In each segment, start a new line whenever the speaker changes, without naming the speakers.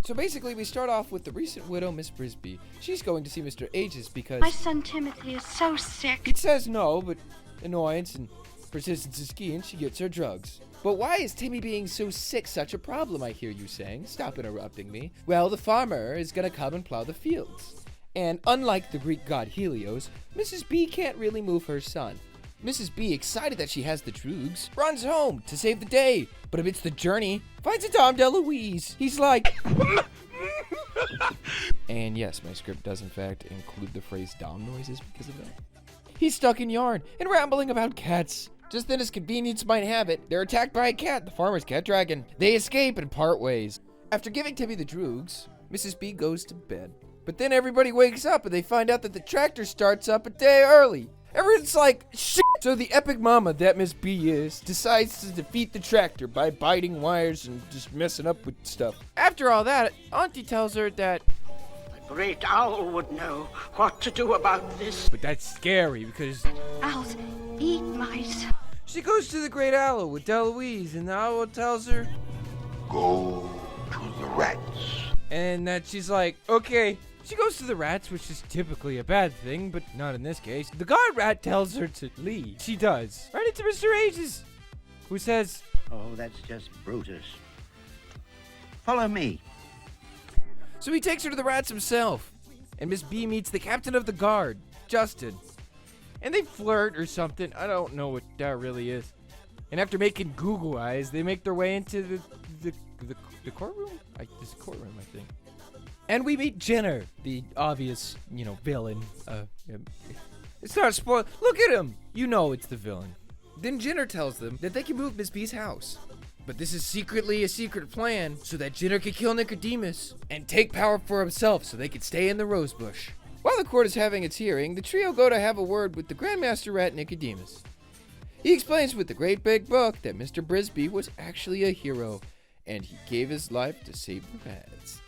So basically, we start off with the recent widow, Miss Brisby. She's going to see Mr. Aegis because
My son Timothy is so sick.
he says no, but annoyance and persistence is key, and she gets her drugs. But why is Timmy being so sick such a problem, I hear you saying? Stop interrupting me. Well, the farmer is gonna come and plow the fields. And unlike the Greek god Helios, Mrs. B can't really move her son. Mrs. B, excited that she has the drugs, runs home to save the day. But amidst the journey, finds a Tom DeLuise. He's like... And yes, my script does in fact include the phrase Dom noises because of that. He's stuck in yarn and rambling about cats. Just then, as convenience might have it, they're attacked by a cat, the farmer's cat dragon. They escape and part ways. After giving Timmy the drugs, Mrs. B goes to bed. But then everybody wakes up and they find out that the tractor starts up a day early. Everyone's like, shit! So the epic mama that Miss B is decides to defeat the tractor by biting wires and just messing up with stuff. After all that, Auntie tells her that...
The great owl would know what to do about this.
But that's scary because...
Owls eat mice.
She goes to the great owl with DeLuise, and the owl tells her...
Go to the rats.
And that she's like, okay. She goes to the rats, which is typically a bad thing, but not in this case. The guard rat tells her to leave. She does. Right into Mr. Aegis, who says,
Oh, that's just Brutus. Follow me.
So he takes her to the rats himself. And Miss B meets the captain of the guard, Justin. And they flirt or something. I don't know what that really is. And after making Google eyes, they make their way into the courtroom? This courtroom, I think. And we meet Jenner, the obvious, villain. It's not a spoil. Look at him! You know it's the villain. Then Jenner tells them that they can move Miss B's house. But this is secretly a secret plan so that Jenner can kill Nicodemus and take power for himself so they can stay in the rosebush. While the court is having its hearing, the trio go to have a word with the Grandmaster Rat Nicodemus. He explains with the great big book that Mr. Brisby was actually a hero and he gave his life to save the rats.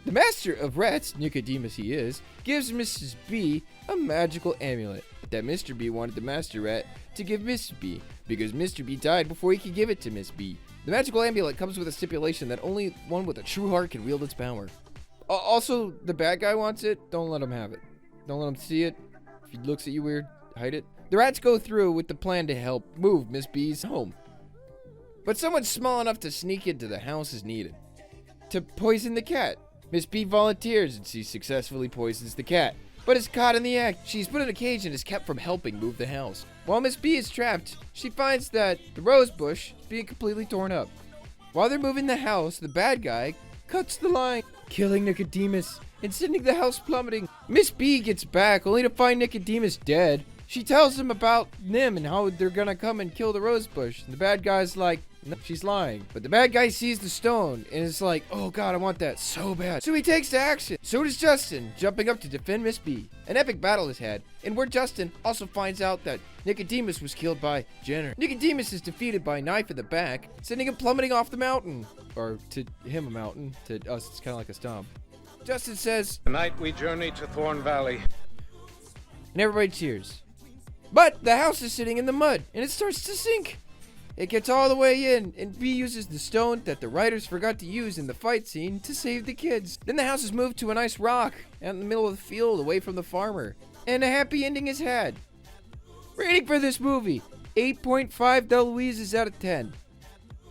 The master of rats, Nicodemus he is, gives Mrs. B a magical amulet that Mr. B wanted the master rat to give Miss B because Mr. B died before he could give it to Miss B. The magical amulet comes with a stipulation that only one with a true heart can wield its power. Also, the bad guy wants it, don't let him have it. Don't let him see it. If he looks at you weird, hide it. The rats go through with the plan to help move Miss B's home. But someone small enough to sneak into the house is needed. To poison the cat. Miss B volunteers and she successfully poisons the cat, but is caught in the act. She's put in a cage and is kept from helping move the house. While Miss B is trapped, she finds that the rose bush is being completely torn up. While they're moving the house, the bad guy cuts the line, killing Nicodemus and sending the house plummeting. Miss B gets back only to find Nicodemus dead. She tells him about Nimh and how they're gonna come and kill the rose bush. And the bad guy's like, no, she's lying. But the bad guy sees the stone and is like, oh god, I want that so bad. So he takes to action. So does Justin, jumping up to defend Miss B. An epic battle is had, and where Justin also finds out that Nicodemus was killed by Jenner. Nicodemus is defeated by a knife in the back, sending him plummeting off the mountain. Or to him a mountain, to us it's kind of like a stomp. Justin says,
Tonight we journey to Thorn Valley.
And everybody cheers. But the house is sitting in the mud, and it starts to sink. It gets all the way in, and B uses the stone that the writers forgot to use in the fight scene to save the kids. Then the house is moved to a nice rock out in the middle of the field away from the farmer. And a happy ending is had. Rating for this movie, 8.5 DeLuises out of 10.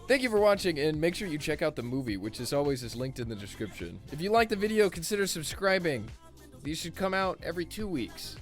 Thank you for watching, and make sure you check out the movie, which is always linked in the description. If you liked the video, consider subscribing. These should come out every 2 weeks.